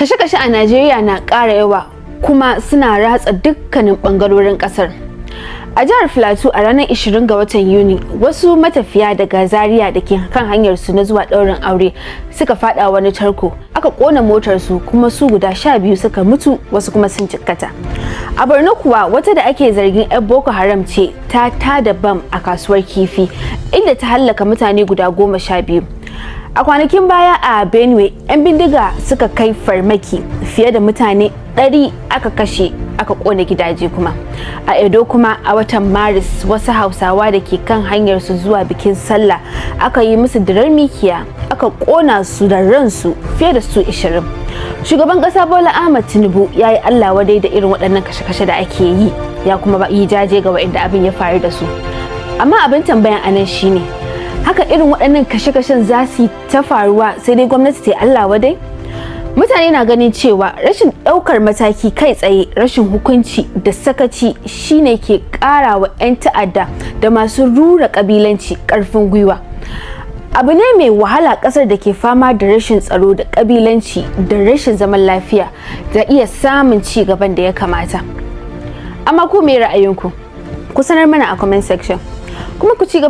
Kashe-kashe a Najeriya na ƙara yawa kuma suna ratsa dukkanin ɓangarorin ƙasar. A jihar Filato a ranar 20 ga watan Yuni, wasu matafiya daga Zaria da ke kan hanyar su na zuwa ɗaurin aure suka fada wani tarko. Aka ƙona motar su kuma su guda 12 suka mutu, wasu kuma sun jikkata. A Borno kuwa wata da ake zargin 'yar Boko Haram ce ta tada bam a kasuwar kifi inda ta hallaka mutane guda 12. A kwanakin baya a Benue, 'yan bindiga suka kai farmaki fiye da mutane 100 aka kashe, aka kona gidaje kuma. A Edo kuma a watan Maris, wasu Hausawa da ke kan hanyar su zuwa bikin sallah aka yi musu dirar mikiya, aka kona su da ransu fiye da su 20. Shugaban kasa Bola Ahmed Tinubu ya yi Allah wadai da irin waɗannan kashe-kashe da ake yi, ya kuma yi jaje ga waɗanda abin ya faru da su. Amma abin tambayan anan shine, haka irin waɗannan kashe-kashen za su yi ta faruwa sai dai gwamnati ta yi Allah wadai? Mutane na ganin cewa rashin ɗaukar mataki kai tsaye, rashin hukunci da sakaci shine ke ƙara wa 'yan ta'adda da masu rura ƙabilanci ƙarfin gwiwa. Abu ne mai wahala ƙasar da ke fama da rashin tsaro da ƙabilanci da rashin zaman lafiya da iya samun ci gaban da ya kamata. Amma ku me ra'ayinku? Ku sanar mana a comment section. Kuma ku ci gaba